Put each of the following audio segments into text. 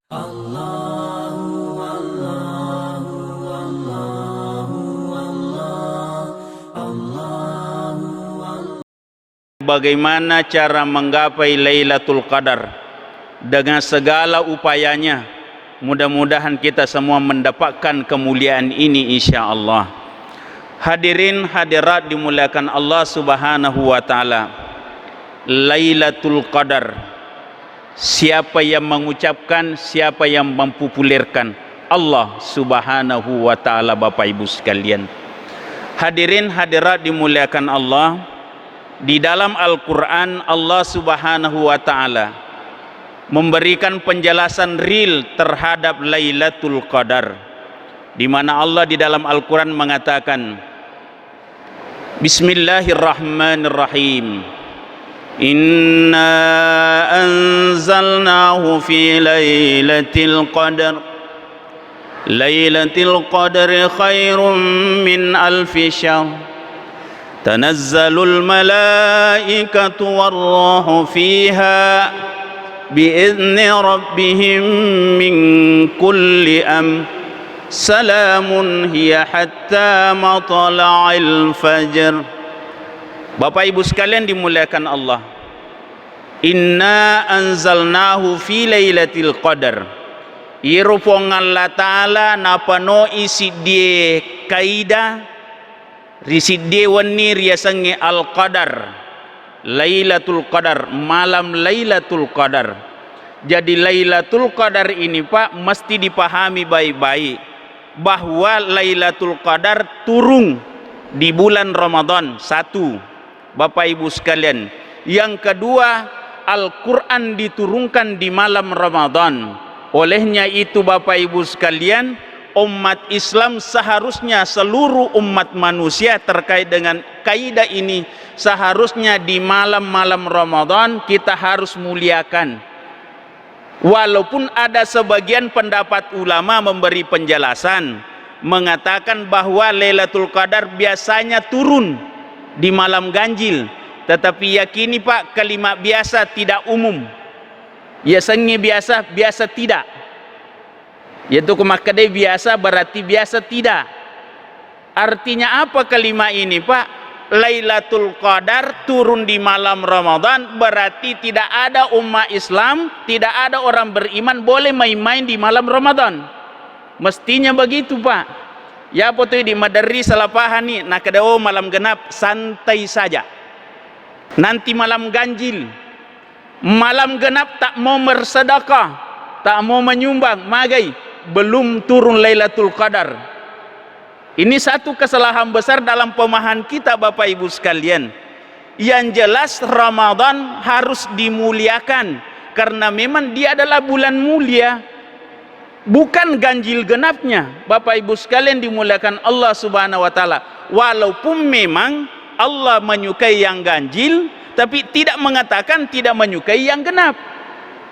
Bagaimana cara menggapai Lailatul Qadar dengan segala upayanya. Mudah-mudahan kita semua mendapatkan kemuliaan ini insyaallah. Hadirin hadirat dimuliakan Allah Subhanahu wa taala. Lailatul Qadar, siapa yang mengucapkan, siapa yang mempopulerkan? Allah Subhanahu wa taala, Bapak Ibu sekalian. Hadirin hadirat dimuliakan Allah. Di dalam Al-Quran Allah Subhanahu wa ta'ala memberikan penjelasan real terhadap Lailatul Qadar, di mana Allah di dalam Al-Quran mengatakan, Bismillahirrahmanirrahim, Inna anzalnahu fi Lailatul Qadar, Lailatul Qadri khairum min alfi syahr, Tanazzalul malaikatu warruhu fiha biizni rabbihim min kulli salamun hiya hatta matla'il fajr. Bapak Ibu sekalian dimuliakan Allah, Inna anzalnahu fi Lailatul Qadar. Irupong Allah Ta'ala napano isi die kaidah risid dewan ni riasangi al-qadar, Lailatul Qadar, malam Lailatul Qadar. Jadi Lailatul Qadar ini Pak mesti dipahami baik-baik bahwa Lailatul Qadar turun di bulan Ramadan, satu Bapak Ibu sekalian. Yang kedua, Al-Quran diturunkan di malam Ramadan. Olehnya itu Bapak Ibu sekalian, umat Islam seharusnya, seluruh umat manusia terkait dengan kaidah ini, seharusnya di malam-malam Ramadan kita harus muliakan. Walaupun ada sebagian pendapat ulama memberi penjelasan mengatakan bahwa Lailatul Qadar biasanya turun di malam ganjil, tetapi yakini Pak, kalimat biasa tidak umum. Biasanya biasa tidak. Yaitu kemakadai biasa berarti biasa tidak. Artinya apa kalimat ini Pak? Lailatul Qadar turun di malam Ramadan berarti tidak ada umat Islam, tidak ada orang beriman boleh main-main di malam Ramadan. Mestinya begitu Pak. Ya apa tuh di madari salah paham nih, nak kedao malam genap santai saja. Nanti malam ganjil, malam genap tak mau bersedekah, tak mau menyumbang, magai belum turun Lailatul Qadar. Ini satu kesalahan besar dalam pemahaman kita Bapak Ibu sekalian. Yang jelas Ramadan harus dimuliakan karena memang dia adalah bulan mulia, bukan ganjil genapnya. Bapak Ibu sekalian dimuliakan Allah Subhanahu wa taala. Walaupun memang Allah menyukai yang ganjil, tapi tidak mengatakan tidak menyukai yang genap.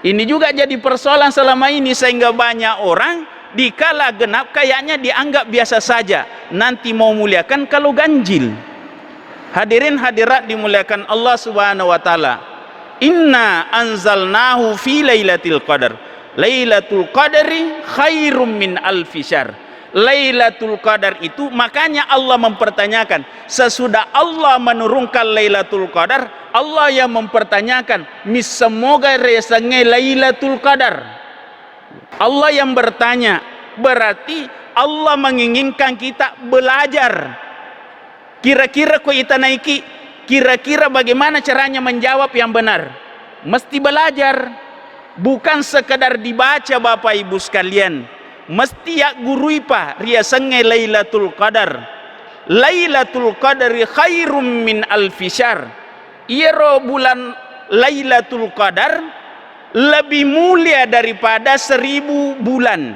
Ini juga jadi persoalan selama ini, sehingga banyak orang dikala genap kayaknya dianggap biasa saja, nanti mau muliakan kalau ganjil. Hadirin hadirat dimuliakan Allah Subhanahu wa taala. Inna anzalnahu fi Lailatul Qadar. Lailatul Qadri khairum min alfi syahr. Lailatul Qadar itu, makanya Allah mempertanyakan sesudah Allah menurunkan Lailatul Qadar, Allah yang mempertanyakan, mis semoga resanya Lailatul Qadar. Allah yang bertanya, berarti Allah menginginkan kita belajar. Kira-kira kita naiki, kira-kira bagaimana caranya menjawab yang benar? Mesti belajar, bukan sekedar dibaca Bapak Ibu sekalian. Mesti ya guru ipa riasannya Lailatul Qadar. Lailatul Qadri khairum min alfi syahr. Iro bulan Lailatul Qadar lebih mulia daripada 1000 bulan.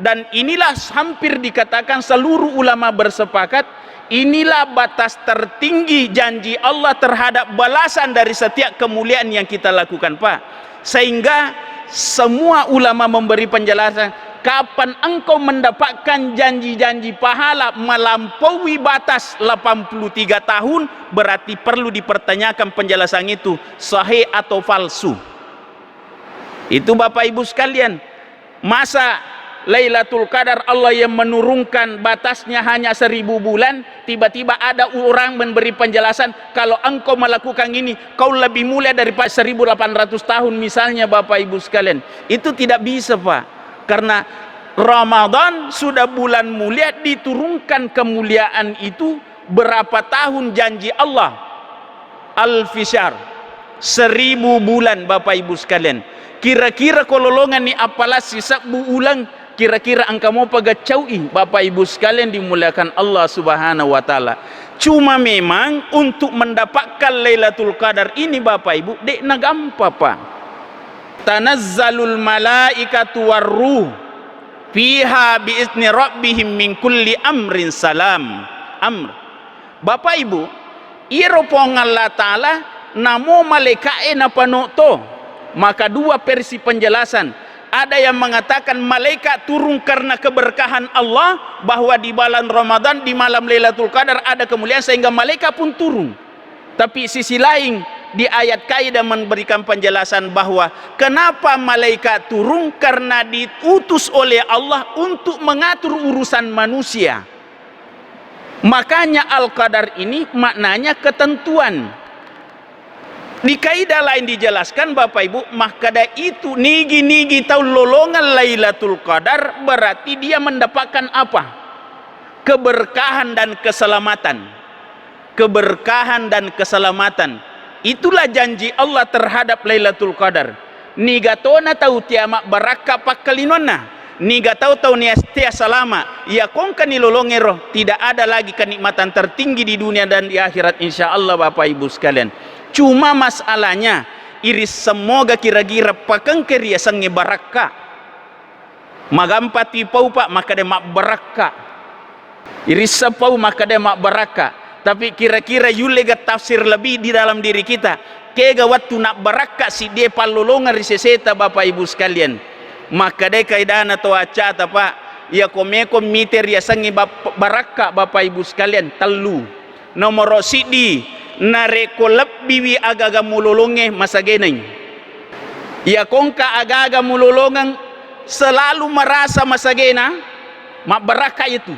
Dan inilah hampir dikatakan seluruh ulama bersepakat, inilah batas tertinggi janji Allah terhadap balasan dari setiap kemuliaan yang kita lakukan Pak. Sehingga semua ulama memberi penjelasan, kapan engkau mendapatkan janji-janji pahala melampaui batas 83 tahun, berarti perlu dipertanyakan penjelasan itu sahih atau palsu. Itu Bapak Ibu sekalian. Masa Lailatul Qadar Allah yang menurunkan batasnya hanya 1000 bulan, tiba-tiba ada orang memberi penjelasan kalau engkau melakukan ini kau lebih mulia daripada 1800 tahun misalnya Bapak Ibu sekalian. Itu tidak bisa Pak, karena Ramadan sudah bulan mulia, diturunkan kemuliaan itu berapa tahun janji Allah? Al-Fishar, 1000 bulan Bapak Ibu sekalian. Kira-kira kololongan ni apalah sisa ulang, kira-kira angka mau pagacaui Bapak Ibu sekalian dimuliakan Allah Subhanahu wa taala. Cuma memang untuk mendapatkan Lailatul Qadar ini Bapak Ibu dek na gampang Pak. Tanazzalul malaikatu warruh fiha biizni rabbihim min kulli amrin salam. Amr. Bapak Ibu, iro pong Allah taala namo malaikae na panoto. Maka dua versi penjelasan. Ada yang mengatakan malaikat turun karena keberkahan Allah, bahwa di bulan Ramadan di malam Lailatul Qadar ada kemuliaan sehingga malaikat pun turun. Tapi sisi lain di ayat kaidah memberikan penjelasan bahwa kenapa malaikat turun, karena diutus oleh Allah untuk mengatur urusan manusia. Makanya Al-Qadar ini maknanya ketentuan. Di kaidah lain dijelaskan Bapak Ibu, makada itu nigi-nigi tahu lolongan Lailatul Qadar berarti dia mendapatkan apa? Keberkahan dan keselamatan. Keberkahan dan keselamatan. Itulah janji Allah terhadap Lailatul Qadar. Niga tona tahu tiamak baraka pakalinona. Niga tahu nia setia salama. Ya kongka ni lolongero, tidak ada lagi kenikmatan tertinggi di dunia dan di akhirat insyaallah Bapak Ibu sekalian. Cuma masalahnya iris semoga kira-kira pakengker ya sange baraka magampati pau Pak maka de mak baraka iris sepau maka de mak baraka. Tapi kira-kira yulega tafsir lebih di dalam diri kita kega waktu nak baraka si dia palolongan riseseta Bapak Ibu sekalian. Maka de kaidana to acata Pak ya komeko miter ya sange baraka Bapak Ibu sekalian. Telu nomor sidi nareko lebih agaga mulolonge masageneng. Ya kongka agaga mulolongan selalu merasa masagena mak baraka itu.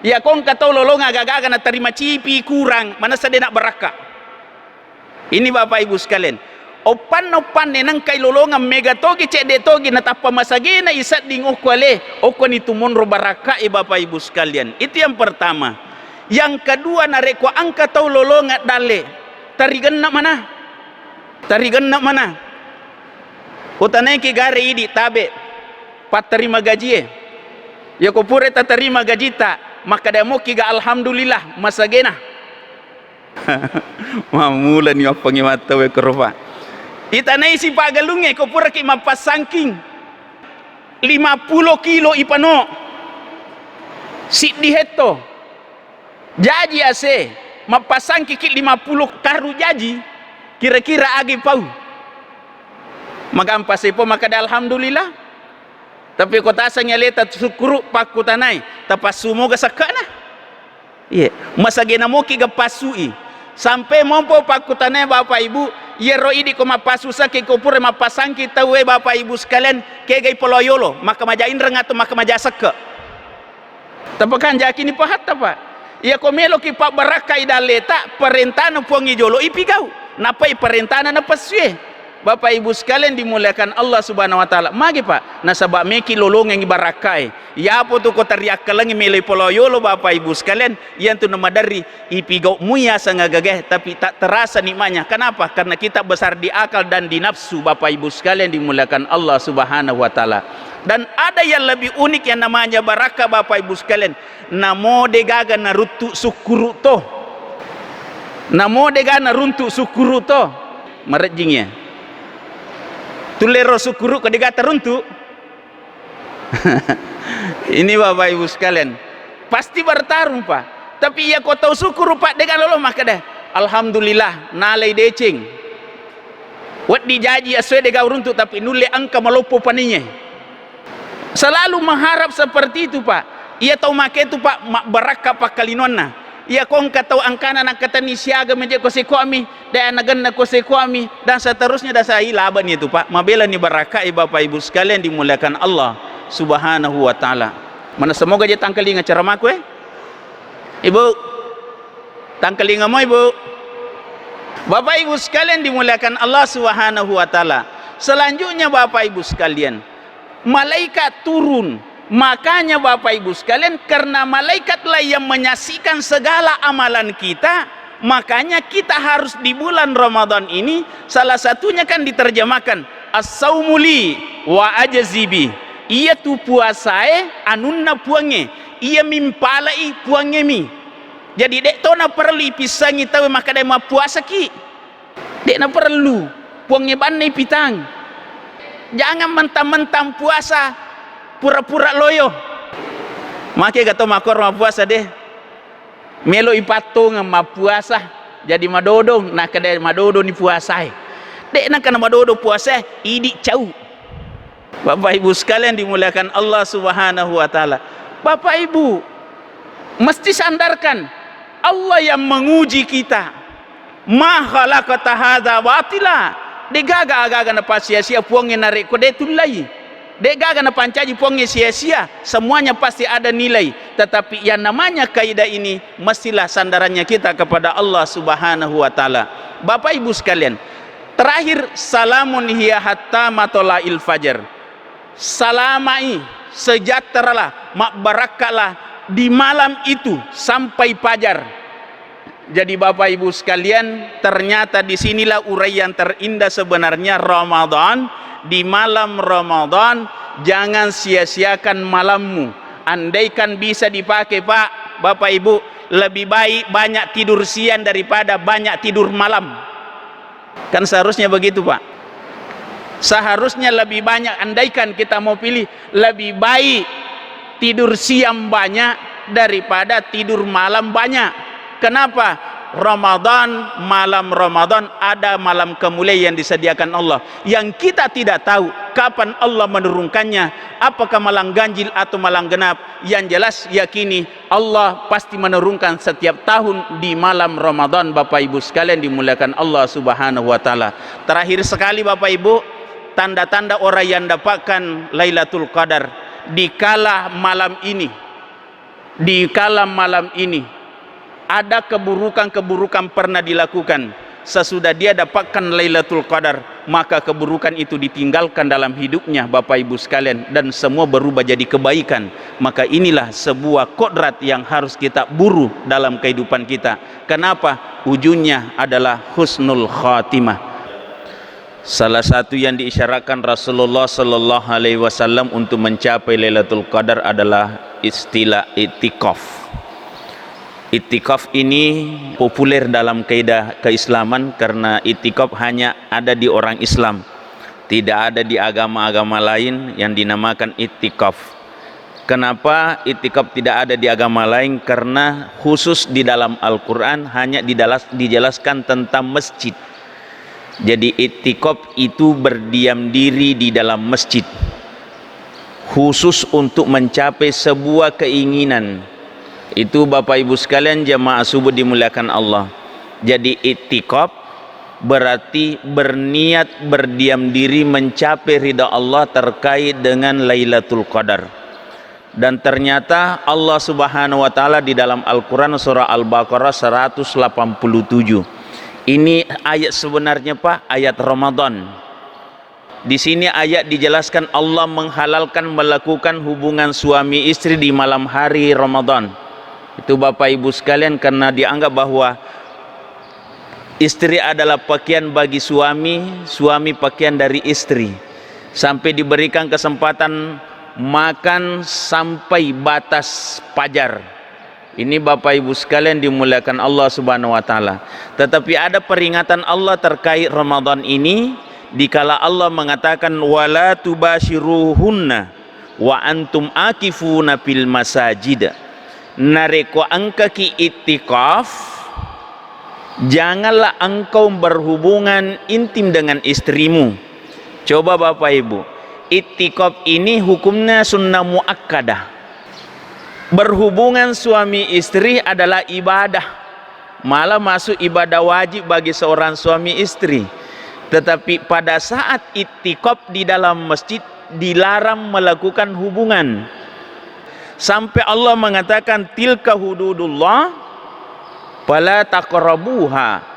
Ya kongka tahu lolong agaga na terima cipi kurang mana sadena baraka. Ini Bapak Ibu sekalian. Opan nenang kay lolongan mega togi cek de togi na tapa masagena isat ding okwale okon itu monro baraka Bapak Ibu sekalian. Itu yang pertama. Yang kedua nareko angka tau lolongat dale tarigenna mana? Tarigenna mana? Utanay ki gare idi tabe pat terima gaji ya ko pure ta terima gaji ta maka demo ki ga alhamdulillah masagena. Mamulan yo pangimata we krofa. Itanay si pagalunge ko pure ki mapasangking 50 kilo ipano. Si diheto jaji ase mapasang kikit 50 karu jaji kira-kira agi pau magampase po maka alhamdulillah. Tapi kota asanya leta sukuru paku tanai tapas sumoga sakana iya masagena mo ki gapasui sampai mompo paku tanai Bapak Ibu yero idi ko mapasu sake ko pure mapasang kita we Bapak Ibu sekalian kegay poloyolo maka majain rengato maka majasaka tapakan jakini pahat Pak. Ya komelo ki pak baraka idaleta perintana puangi jolo ipigau napai perintana na pasue Bapak Ibu sekalian dimuliakan Allah Subhanahu wa taala. Magi Pak nasaba meki lolong yang barakai ya apa tu ko teriak kalangi mele poloyolo Bapak Ibu sekalian yang tu nama dari ipigau muya sangagageh tapi tak terasa nikmatnya. Kenapa? Karena kita besar di akal dan di nafsu Bapak Ibu sekalian dimuliakan Allah Subhanahu wa taala. Dan ada yang lebih unik yang namanya baraka Bapak Ibu sekalian. Namo degaga naruntu sukuru to. Namo degaga naruntu sukuru to. Marejingnya. Tulero sukuru kedega teruntu. Ini Bapak Ibu sekalian. Pasti bertarung Pak. Tapi ya kau tahu sukuru Pak dega lolo maka deh. Alhamdulillah nalai decing. Wat dijaji aswe dega runtu tapi nule angka malopo paninya. Selalu mengharap seperti itu Pak. Ia tahu make itu Pak baraka pakalinonna. ya kong katau angkana nak kata ni siaga menjadi kosekuami dan nagan kosekuami dan seterusnya dah saya laban itu Pak. Mabela ni barakai Bapak Ibu sekalian dimuliakan Allah Subhanahu wa taala. Mana semoga je tangkelinga ceramahku Ibu. Tangkelinga mo Ibu. Bapak Ibu sekalian dimuliakan Allah Subhanahu wa taala. Selanjutnya Bapak Ibu sekalian, malaikat turun. Makanya Bapak Ibu sekalian, karena malaikatlah yang menyaksikan segala amalan kita, makanya kita harus di bulan Ramadan ini, salah satunya kan diterjemahkan as-saumuli wa ajzibi. Ia tu puasae anunna puange, ia mimpalai puange mi. Jadi dek to na perlu pisangi tahu maka dek ma puasa ki. Dek na perlu puange banai pitang. Jangan mentang-mentang puasa pura-pura loyo. Maka kata makor ma puasa deh. Melo ipatung ma puasa jadi madodong nak kada madodo ni puasa. Dek nak kana madodo puasa idi cau. Bapak Ibu sekalian dimuliakan Allah Subhanahu wa taala. Bapak Ibu mesti sandarkan Allah yang menguji kita. Ma khalaqata hadza batila. Degaga aga na sia-sia puangnya narik ko detulai. Dega gana pancaji puangnya sia-sia, semuanya pasti ada nilai. Tetapi yang namanya kaidah ini mestilah sandarannya kita kepada Allah Subhanahu wa taala. Bapak Ibu sekalian, terakhir salamun hiya hatta matola'il fajar. Salamai, sejahteralah, makbarakalah di malam itu sampai fajar. Jadi Bapak Ibu sekalian, ternyata disinilah uraian terindah sebenarnya Ramadan. Di malam Ramadan jangan sia-siakan malammu. Andaikan bisa dipakai Pak, Bapak Ibu, lebih baik banyak tidur siang daripada banyak tidur malam. Kan seharusnya begitu Pak. Seharusnya lebih banyak, andaikan kita mau pilih, lebih baik tidur siang banyak daripada tidur malam banyak. Kenapa? Ramadan, malam Ramadan ada malam kemuliaan yang disediakan Allah yang kita tidak tahu kapan Allah menurunkannya, apakah malam ganjil atau malam genap. Yang jelas yakini Allah pasti menurunkan setiap tahun di malam Ramadan. Bapak Ibu sekalian dimuliakan Allah Subhanahu wa taala. Terakhir sekali Bapak Ibu, tanda-tanda orang yang dapatkan Lailatul Qadar di kala malam ini. Di kala malam ini ada keburukan-keburukan pernah dilakukan. Sesudah dia dapatkan Lailatul Qadar, maka keburukan itu ditinggalkan dalam hidupnya Bapak Ibu sekalian, dan semua berubah jadi kebaikan. Maka inilah sebuah kodrat yang harus kita buru dalam kehidupan kita. Kenapa? Ujungnya adalah husnul khatimah. Salah satu yang diisyaratkan Rasulullah sallallahu alaihi wasallam untuk mencapai Lailatul Qadar adalah istilah itikaf. Itikaf ini populer dalam kaidah keislaman karena itikaf hanya ada di orang Islam, tidak ada di agama-agama lain yang dinamakan itikaf. Kenapa itikaf tidak ada di agama lain? Karena khusus di dalam Al-Quran hanya dijelaskan tentang masjid. Jadi itikaf itu berdiam diri di dalam masjid, khusus untuk mencapai sebuah keinginan. Itu Bapak Ibu sekalian jamaah subuh dimuliakan Allah. Jadi itikaf berarti berniat berdiam diri mencapai ridha Allah terkait dengan Lailatul Qadar. Dan ternyata Allah Subhanahu wa taala di dalam Al-Qur'an surah Al-Baqarah 187. Ini ayat sebenarnya Pak, ayat Ramadan. Di sini ayat dijelaskan Allah menghalalkan melakukan hubungan suami istri di malam hari Ramadan. Itu Bapak Ibu sekalian karena dianggap bahwa istri adalah pakaian bagi suami, suami pakaian dari istri. Sampai diberikan kesempatan makan sampai batas fajar. Ini Bapak Ibu sekalian dimuliakan Allah Subhanahu wa taala. Tetapi ada peringatan Allah terkait Ramadan ini dikala Allah mengatakan wala tubashiruhunna wa antum akifuna fil masajid. Nareko angka ki itikaf, janganlah engkau berhubungan intim dengan istrimu. Coba Bapak Ibu, itikaf ini hukumnya sunnah muakkadah. berhubungan suami istri adalah ibadah, malah masuk ibadah wajib bagi seorang suami istri. Tetapi pada saat i'tikaf di dalam masjid dilarang melakukan hubungan, sampai Allah mengatakan tilka hududullah fala taqrabuha.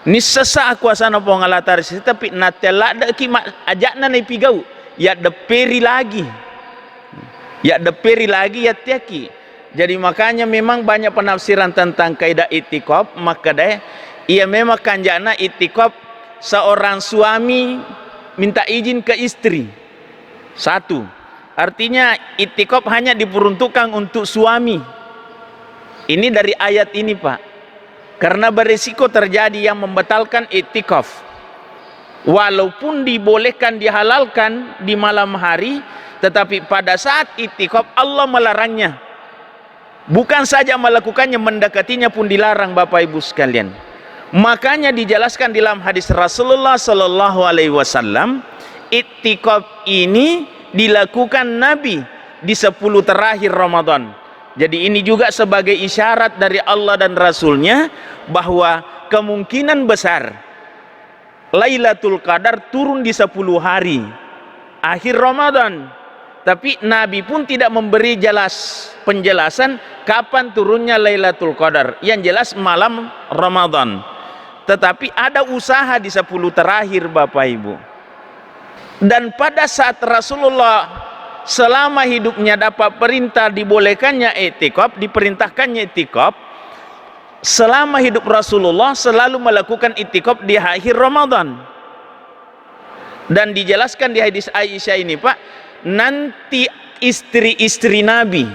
Ni sesa kuasana pongalatar sih, tapi natela ada kimak ajakna nai pigau ya deperi lagi ya tiaki. Jadi makanya memang banyak penafsiran tentang kaidah i'tikaf. Maka deh ia memang kanjana i'tikaf seorang suami minta izin ke istri. Satu, artinya i'tikaf hanya diperuntukkan untuk suami. Ini dari ayat ini Pak, karena berisiko terjadi yang membatalkan i'tikaf. Walaupun dibolehkan, dihalalkan di malam hari, tetapi pada saat i'tikaf Allah melarangnya. Bukan saja melakukannya, mendekatinya pun dilarang Bapak Ibu sekalian. Makanya dijelaskan dalam hadis Rasulullah Sallallahu Alaihi Wasallam, i'tikaf ini dilakukan Nabi di 10 terakhir Ramadan. Jadi ini juga sebagai isyarat dari Allah dan Rasulnya bahwa kemungkinan besar Lailatul Qadar turun di 10 hari akhir Ramadan. Tapi Nabi pun tidak memberi penjelasan kapan turunnya Lailatul Qadar. Yang jelas malam Ramadan. Tetapi ada usaha di 10 terakhir Bapak Ibu. Dan pada saat Rasulullah selama hidupnya dapat perintah dibolehkannya i'tikaf, diperintahkannya i'tikaf, selama hidup Rasulullah selalu melakukan i'tikaf di akhir Ramadan. Dan dijelaskan di hadis Aisyah ini Pak, nanti istri-istri Nabi,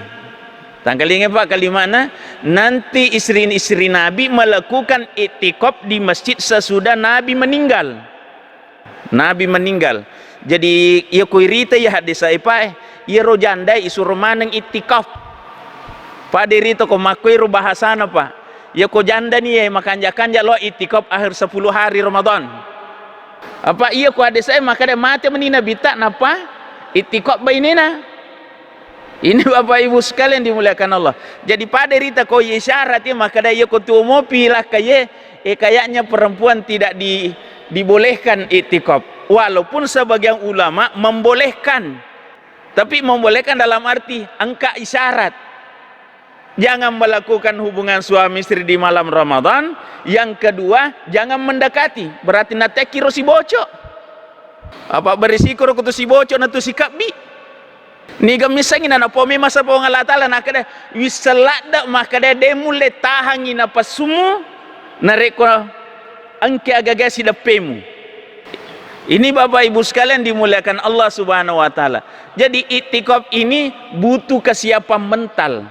tanggal ingat Pak kalimatnya, nanti istri-istri Nabi melakukan i'tikaf di masjid sesudah Nabi meninggal. Nabi meninggal. Jadi ya kuirita ya hadis saya Pak, ya rojandai isur maneng i'tikaf. Pak dirito ko makoi ro bahasana Pak. Ya ko janda nih ya makan lo i'tikaf akhir 10 hari Ramadan. Apa iya ko hadis saya maka dia mati menina bita napa? I'tikaf bainina. Ini Bapak Ibu sekalian dimuliakan Allah. Jadi pada rita ko isyarat ya maka dia ko tu mopi lah kayaknya perempuan tidak dibolehkan i'tikaf. Walaupun sebagian ulama membolehkan, tapi membolehkan dalam arti angka isyarat. Jangan melakukan hubungan suami istri di malam Ramadan. Yang kedua, jangan mendekati. Berarti nateki ro si bocok. Apa berisiko ro kutu si bocok natu si kabi. Niga misangin na pomi masa po ngalatala nakada wisalada makada demule tahangi na pasumu nareko angke agagasi dapemu. Ini Bapak Ibu sekalian dimuliakan Allah Subhanahu wa taala. Jadi i'tikaf ini butuh kesiapan mental.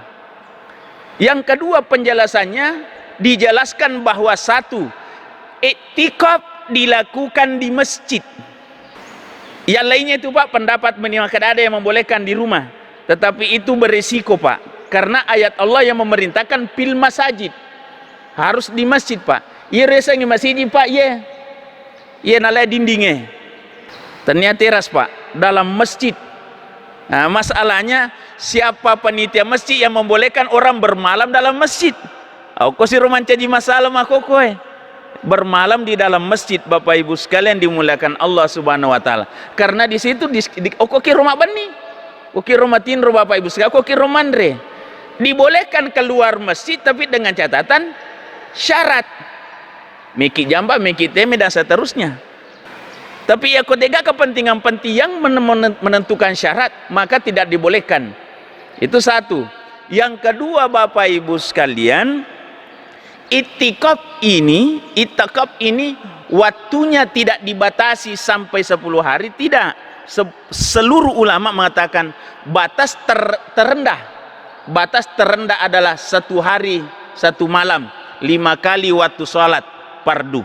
Yang kedua penjelasannya dijelaskan bahwa satu, i'tikaf dilakukan di masjid. Yang lainnya itu Pak pendapat ada yang membolehkan di rumah. Tetapi itu berisiko Pak. Karena ayat Allah yang memerintahkan fil masajid. Harus di masjid Pak. Iya resa di masjid Pak ya. Iya nalai dindingnya. Ternyata teras Pak dalam masjid. Nah, masalahnya siapa panitia masjid yang membolehkan orang bermalam dalam masjid? Aku si roman caji masalah mako koe. Bermalam di dalam masjid Bapak Ibu sekalian dimuliakan Allah Subhanahu wa taala. Karena di situ oke rumah bani. Oke rumah tinro Bapak Ibu sekalian, oke rumah andre. Dibolehkan keluar masjid tapi dengan catatan syarat. Miki jamba, miki teme dan seterusnya. Tapi ya ketika kepentingan penting yang menentukan syarat maka tidak dibolehkan. Itu satu. Yang kedua Bapak Ibu sekalian, i'tikaf ini waktunya tidak dibatasi sampai 10 hari, tidak. Seluruh ulama mengatakan batas terendah adalah 1 hari 1 malam 5 kali waktu sholat fardu.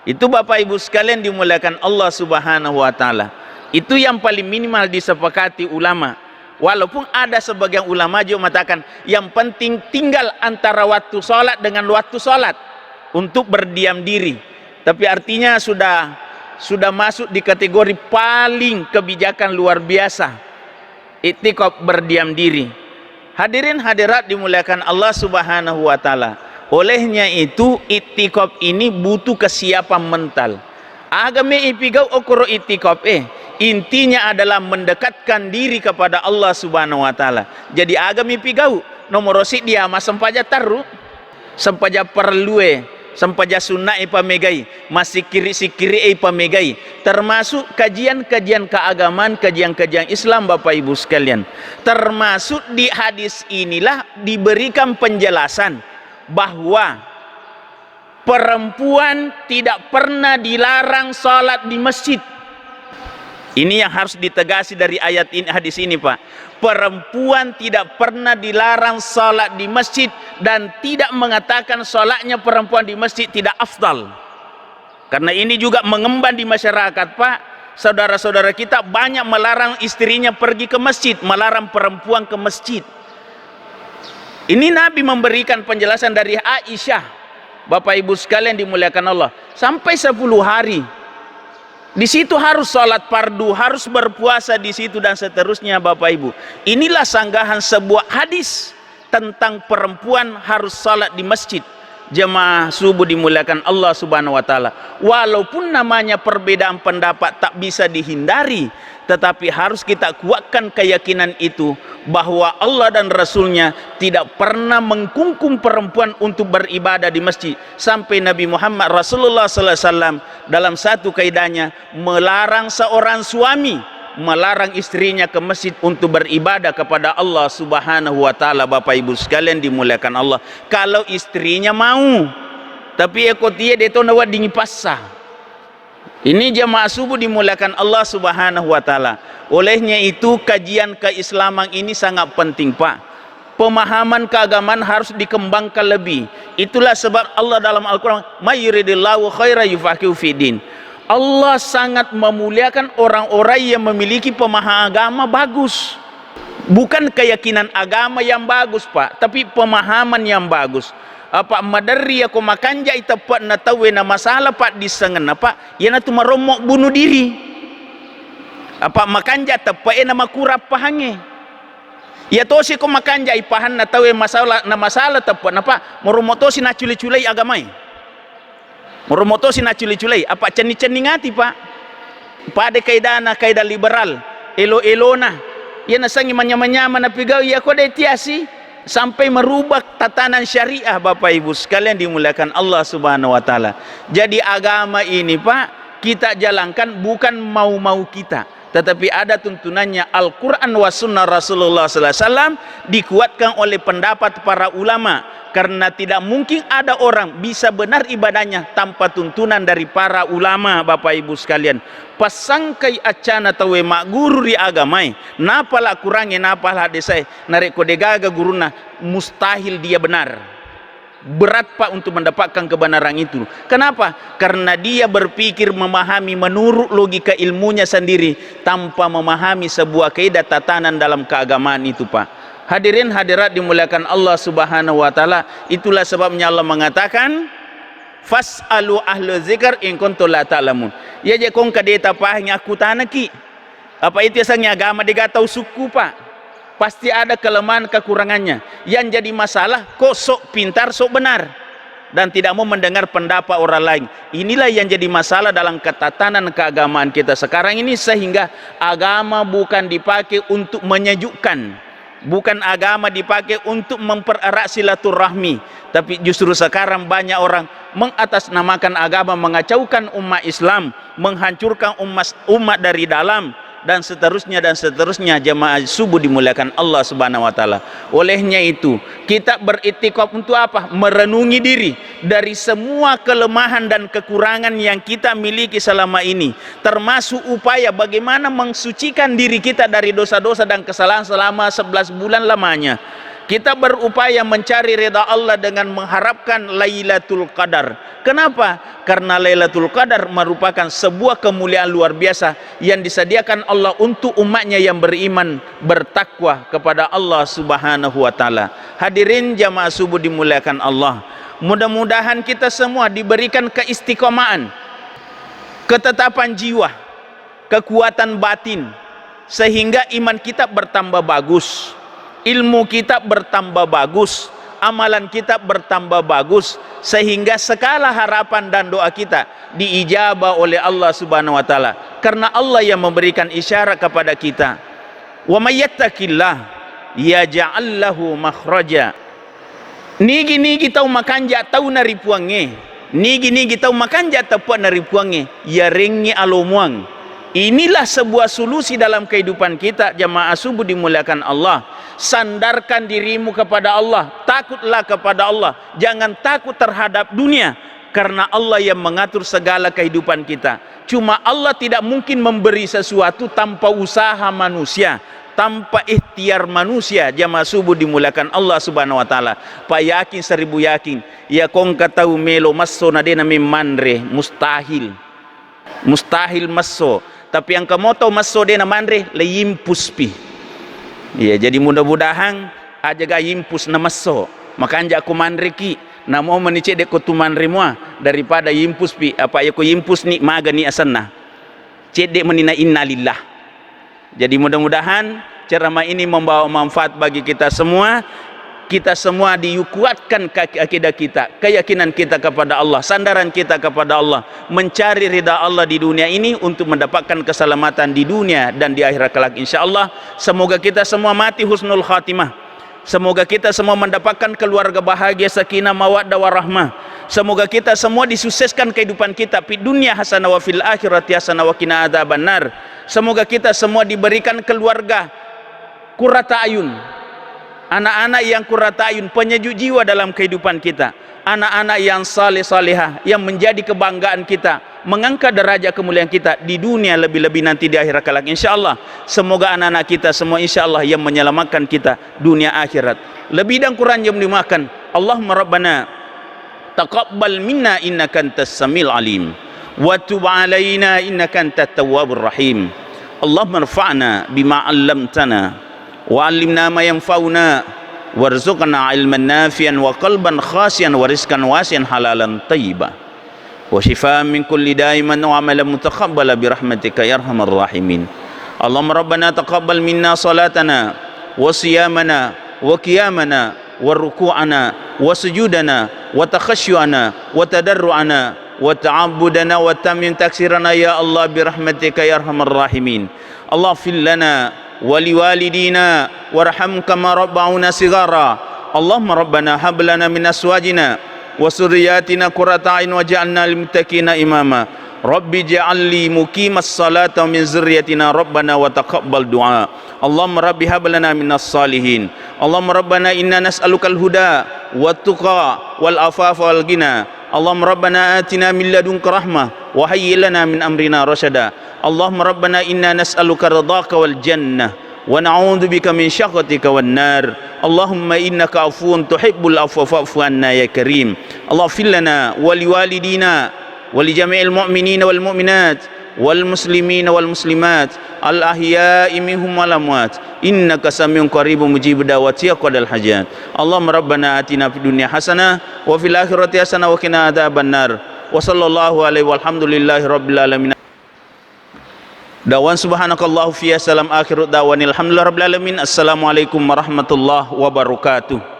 Itu Bapak Ibu sekalian dimuliakan Allah Subhanahu wa taala. Itu yang paling minimal disepakati ulama. Walaupun ada sebagian ulama juga mengatakan yang penting tinggal antara waktu sholat dengan waktu sholat untuk berdiam diri. Tapi artinya sudah masuk di kategori paling kebijakan luar biasa. I'tikaf berdiam diri. Hadirin hadirat dimuliakan Allah Subhanahu wa taala. Olehnya itu itikaf ini butuh kesiapan mental. Agama ipigau okoro itikaf intinya adalah mendekatkan diri kepada Allah Subhanahu wa taala. Jadi agama ipigau nomor dia mas sempaja taru, sempaja perlue, sempaja sunnah pamegai, masih kiri pamegai, termasuk kajian-kajian keagamaan, kajian-kajian Islam Bapak Ibu sekalian. Termasuk di hadis inilah diberikan penjelasan bahwa perempuan tidak pernah dilarang salat di masjid. Ini yang harus ditegasi dari ayat ini, hadis ini Pak. Perempuan tidak pernah dilarang salat di masjid, dan tidak mengatakan salatnya perempuan di masjid tidak afdal. Karena ini juga mengemban di masyarakat Pak. Saudara-saudara kita banyak melarang istrinya pergi ke masjid, melarang perempuan ke masjid. Ini Nabi memberikan penjelasan dari Aisyah, Bapak Ibu sekalian dimuliakan Allah, sampai 10 hari. Di situ harus sholat fardu, harus berpuasa di situ dan seterusnya Bapak Ibu. Inilah sanggahan sebuah hadis tentang perempuan harus sholat di masjid. Jemaah subuh dimuliakan Allah Subhanahu wa taala. Walaupun namanya perbedaan pendapat tak bisa dihindari, tetapi harus kita kuatkan keyakinan itu bahwa Allah dan Rasulnya tidak pernah mengkungkum perempuan untuk beribadah di masjid. Sampai Nabi Muhammad Rasulullah SAW dalam satu kaidahnya melarang seorang suami melarang istrinya ke masjid untuk beribadah kepada Allah Subhanahu wa taala. Bapak Ibu sekalian dimuliakan Allah, kalau istrinya mau, tapi ekotie deto nawa dingi passa. Ini jemaah subuh dimuliakan Allah Subhanahu wa taala. Olehnya itu kajian keislaman ini sangat penting Pak. Pemahaman keagamaan harus dikembangkan lebih. Itulah sebab Allah dalam Al-Quran, may yuridillahu khairan yufaqihu fiddin. Allah sangat memuliakan orang-orang yang memiliki pemahaman agama bagus. Bukan keyakinan agama yang bagus Pak, tapi pemahaman yang bagus. Apa madari aku makanja itapat na tawe na masalah Pak di sengen Pak, yana tu maromok bunuh diri. Apa makanja tapae na makurap pahange. Ya tosi ko makanja ipahan na tawe masalah tapat na Pak, maromotosi na culi-culai agamai. Meromotosi na culi-culai apa ceni-ceni ngati Pak. Pada kaidah liberal elo-elona ya nasangi manyama-nyama na pigau ya kode tiasi sampai merubah tatanan syariah. Bapak Ibu sekalian dimuliakan Allah Subhanahu wa taala. Jadi agama ini Pak kita jalankan bukan mau-mau kita, tetapi ada tuntunannya Al-Quran wa sunnah Rasulullah SAW, dikuatkan oleh pendapat para ulama. Karena tidak mungkin ada orang bisa benar ibadahnya tanpa tuntunan dari para ulama. Bapak Ibu sekalian, pasangkai acana tawe mak guru di agamai, napalah kurangnya napalah desai narik kodegaga guruna, mustahil dia benar. Berat Pak untuk mendapatkan kebenaran itu. Kenapa? Karena dia berpikir memahami menurut logika ilmunya sendiri tanpa memahami sebuah kaidah tatanan dalam keagamaan itu Pak. Hadirin hadirat dimuliakan Allah Subhanahu wa taala. Itulah sebabnya Allah mengatakan fasalu ahlu zikr in kuntum la ta'lamun. Ya je kong kadeta pahnya aku tanaki. Apa itu yang agama digatau suku Pak? Pasti ada kelemahan kekurangannya. Yang jadi masalah kok sok pintar sok benar dan tidak mau mendengar pendapat orang lain. Inilah yang jadi masalah dalam ketatanan keagamaan kita sekarang ini, sehingga agama bukan dipakai untuk menyejukkan. Bukan agama dipakai untuk mempererat silaturahmi, tapi justru sekarang banyak orang mengatasnamakan agama, mengacaukan umat Islam, menghancurkan umat dari dalam, dan seterusnya jemaah subuh dimuliakan Allah Subhanahu wa taala. Olehnya itu kita beritikaf untuk apa? Merenungi diri dari semua kelemahan dan kekurangan yang kita miliki selama ini, termasuk upaya bagaimana mensucikan diri kita dari dosa-dosa dan kesalahan selama 11 bulan lamanya. Kita berupaya mencari ridha Allah dengan mengharapkan Lailatul Qadar. Kenapa? Karena Lailatul Qadar merupakan sebuah kemuliaan luar biasa yang disediakan Allah untuk umatnya yang beriman, bertakwa kepada Allah Subhanahu wa taala. Hadirin jamaah subuh dimuliakan Allah, mudah-mudahan kita semua diberikan keistiqomahan, ketetapan jiwa, kekuatan batin, sehingga iman kita bertambah bagus. ilmu kita bertambah bagus, amalan kita bertambah bagus, sehingga segala harapan dan doa kita diijabah oleh Allah Subhanahu wa taala, karena Allah yang memberikan isyarat kepada kita. Wa may yattaqillah yaj'al lahu makhraja. Nigi tahu makanja tahu nari puange, nigi tahu makanja tahu nari puange, ya rengi alomuang. Inilah sebuah solusi dalam kehidupan kita. Jamaah subuh dimuliakan Allah. Sandarkan dirimu kepada Allah, takutlah kepada Allah, jangan takut terhadap dunia, karena Allah yang mengatur segala kehidupan kita. Cuma Allah tidak mungkin memberi sesuatu tanpa usaha manusia, tanpa ikhtiar manusia. Jamaah subuh dimuliakan Allah Subhanahu wa taala. Pak yakin 1000 yakin, ya kong katau melo maso na dena memandre, mustahil maso. Tapi yang kamu tahu maso dena mandre le yimpus pi. Ya, jadi mudah-mudahan aja ga yimpus na maso. Makanya aku mandre ki, namo menicek dek ko tu mandre mua daripada yimpus pi. Apa ya ko yimpus ni maga ni asanna. Cedek menina innalillah. Jadi mudah-mudahan ceramah ini membawa manfaat bagi kita semua. Kita semua dikuatkan akidah kita, keyakinan kita kepada Allah, sandaran kita kepada Allah, mencari ridha Allah di dunia ini untuk mendapatkan keselamatan di dunia dan di akhirat kelak insyaallah. Semoga kita semua mati husnul khatimah. Semoga kita semua mendapatkan keluarga bahagia, sakinah, mawaddah warahmah. Semoga kita semua disukseskan kehidupan kita di dunia hasanah wa fil akhirati hasanah wa qina adzabannar. Semoga kita semua diberikan keluarga qurrata ayun, anak-anak yang qurrata ayun, penyejuk jiwa dalam kehidupan kita, anak-anak yang saleh-salehah yang menjadi kebanggaan kita, mengangkat derajat kemuliaan kita di dunia, lebih-lebih nanti di akhirat kelak insyaallah. Semoga anak-anak kita semua insyaallah yang menyelamatkan kita dunia akhirat. Lebih dan kurang yang dimakan, Allahumma rabbana taqabbal minna innaka antas samil alim wa tub alaina innaka antat tawwabur rahim. Allahumma rfa'na bima 'allamtana wa 'allimna ma yanfa'una warzuqna 'ilman nafi'an wa qalban khashian wa rizqan wasi'an halalan thayyiban wa shifaa'an min kulli da'iman wa 'amalan mutaqabbala bi rahmatika ya arhamar rahimin. Allahumma rabbana taqabbal minna salatana wa siyamana wa qiyamana wa ruku'ana wa sujudana wa takhasyu'ana wa tadarru'ana wa ta'abbudana wa tamim taksirana ya Allah bi rahmatika ya arhamar rahimin. Allah fil lana ولوالدينا وارحم كما ربونا صغارا. اللهم ربنا هب لنا من ازواجنا وذرياتنا قرة اعين واجعلنا للمتقين اماما. رب اجعل لي مقيم الصلاة ومن ذريتنا ربنا وتقبل دعاء. اللهم رب هب لنا من الصالحين. اللهم ربنا إنا نسألك الهدى والتقى والعفاف والغنى. اللهم ربنا آتنا من لدنك رحمة وهيئ لنا من أمرنا رشدا. اللهم ربنا إنا نسألك رضاك والجنة ونعوذ بك من شقتك والنار. اللهم إنك عفو تحب العفو فاعف عنا يا كريم. اللهم اغفر لنا ولوالدينا ولجميع المؤمنين والمؤمنات والمسلمين والمسلمات الأحياء منهم والأموات إنك سميع قريب مجيب دعوات يا قاضي الحاجات. اللهم ربنا آتنا في الدنيا حسنة وفي الآخرة حسنة وقنا عذاب النار. وصلى الله عليه والحمد لله رب العالمين. Dawan subhanakallahu fiyya salam akhiru dawanil hamdulillah rabbil alamin. Assalamualaikum warahmatullahi wabarakatuh.